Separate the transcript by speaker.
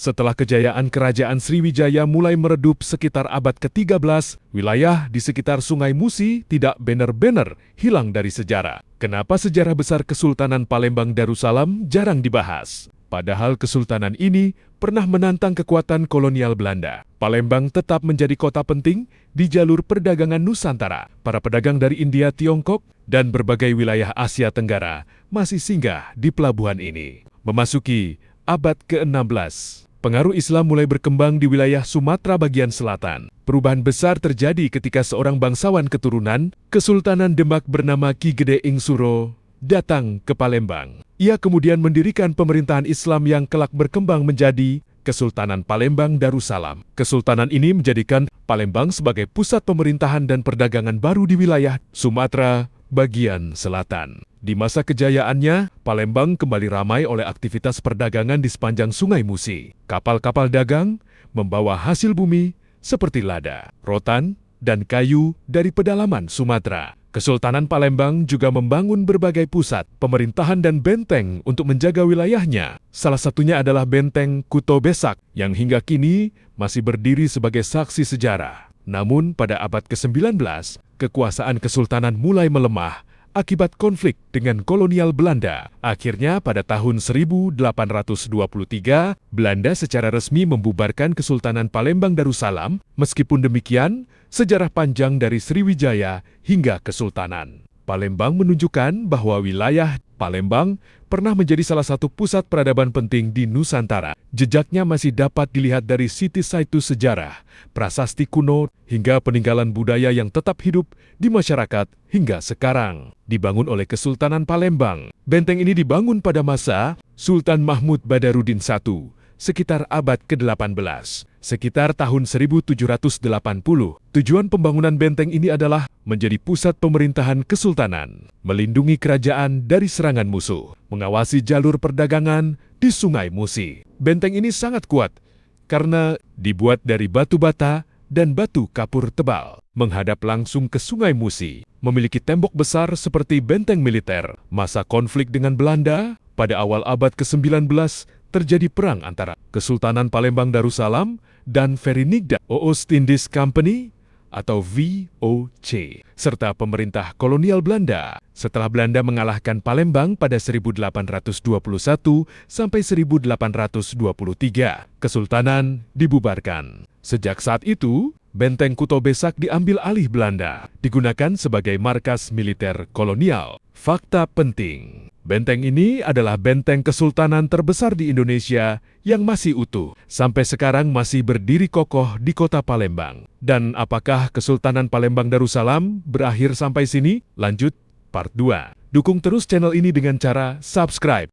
Speaker 1: Setelah kejayaan Kerajaan Sriwijaya mulai meredup sekitar abad ke-13, wilayah di sekitar Sungai Musi tidak benar-benar hilang dari sejarah. Kenapa sejarah besar Kesultanan Palembang Darussalam jarang dibahas? Padahal kesultanan ini pernah menantang kekuatan kolonial Belanda. Palembang tetap menjadi kota penting di jalur perdagangan Nusantara. Para pedagang dari India, Tiongkok, dan berbagai wilayah Asia Tenggara masih singgah di pelabuhan ini. Memasuki abad ke-16, pengaruh Islam mulai berkembang di wilayah Sumatera bagian selatan. Perubahan besar terjadi ketika seorang bangsawan keturunan Kesultanan Demak bernama Ki Gede Ing Suro datang ke Palembang. Ia kemudian mendirikan pemerintahan Islam yang kelak berkembang menjadi Kesultanan Palembang Darussalam. Kesultanan ini menjadikan Palembang sebagai pusat pemerintahan dan perdagangan baru di wilayah Sumatera bagian selatan. Di masa kejayaannya, Palembang kembali ramai oleh aktivitas perdagangan di sepanjang Sungai Musi. Kapal-kapal dagang membawa hasil bumi seperti lada, rotan, dan kayu dari pedalaman Sumatera. Kesultanan Palembang juga membangun berbagai pusat pemerintahan dan benteng untuk menjaga wilayahnya. Salah satunya adalah Benteng Kuto Besak yang hingga kini masih berdiri sebagai saksi sejarah. Namun pada abad ke-19, kekuasaan kesultanan mulai melemah akibat konflik dengan kolonial Belanda. Akhirnya pada tahun 1823, Belanda secara resmi membubarkan Kesultanan Palembang Darussalam. Meskipun demikian, sejarah panjang dari Sriwijaya hingga Kesultanan Palembang menunjukkan bahwa wilayah Palembang pernah menjadi salah satu pusat peradaban penting di Nusantara. Jejaknya masih dapat dilihat dari situs-situs sejarah, prasasti kuno, hingga peninggalan budaya yang tetap hidup di masyarakat hingga sekarang. Dibangun oleh Kesultanan Palembang, benteng ini dibangun pada masa Sultan Mahmud Badarudin I, sekitar abad ke-18, sekitar tahun 1780. Tujuan pembangunan benteng ini adalah menjadi pusat pemerintahan kesultanan, melindungi kerajaan dari serangan musuh, mengawasi jalur perdagangan di Sungai Musi. Benteng ini sangat kuat karena dibuat dari batu bata dan batu kapur tebal, menghadap langsung ke Sungai Musi, memiliki tembok besar seperti benteng militer. Masa konflik dengan Belanda pada awal abad ke-19 terjadi perang antara Kesultanan Palembang Darussalam dan Verenigde Oost-Indisch Company atau VOC, serta pemerintah kolonial Belanda. Setelah Belanda mengalahkan Palembang pada 1821 sampai 1823, Kesultanan dibubarkan. Sejak saat itu, Benteng Kuto Besak diambil alih Belanda, digunakan sebagai markas militer kolonial. Fakta penting, benteng ini adalah benteng kesultanan terbesar di Indonesia yang masih utuh. Sampai sekarang masih berdiri kokoh di kota Palembang. Dan apakah Kesultanan Palembang Darussalam berakhir sampai sini? Lanjut part 2. Dukung terus channel ini dengan cara subscribe.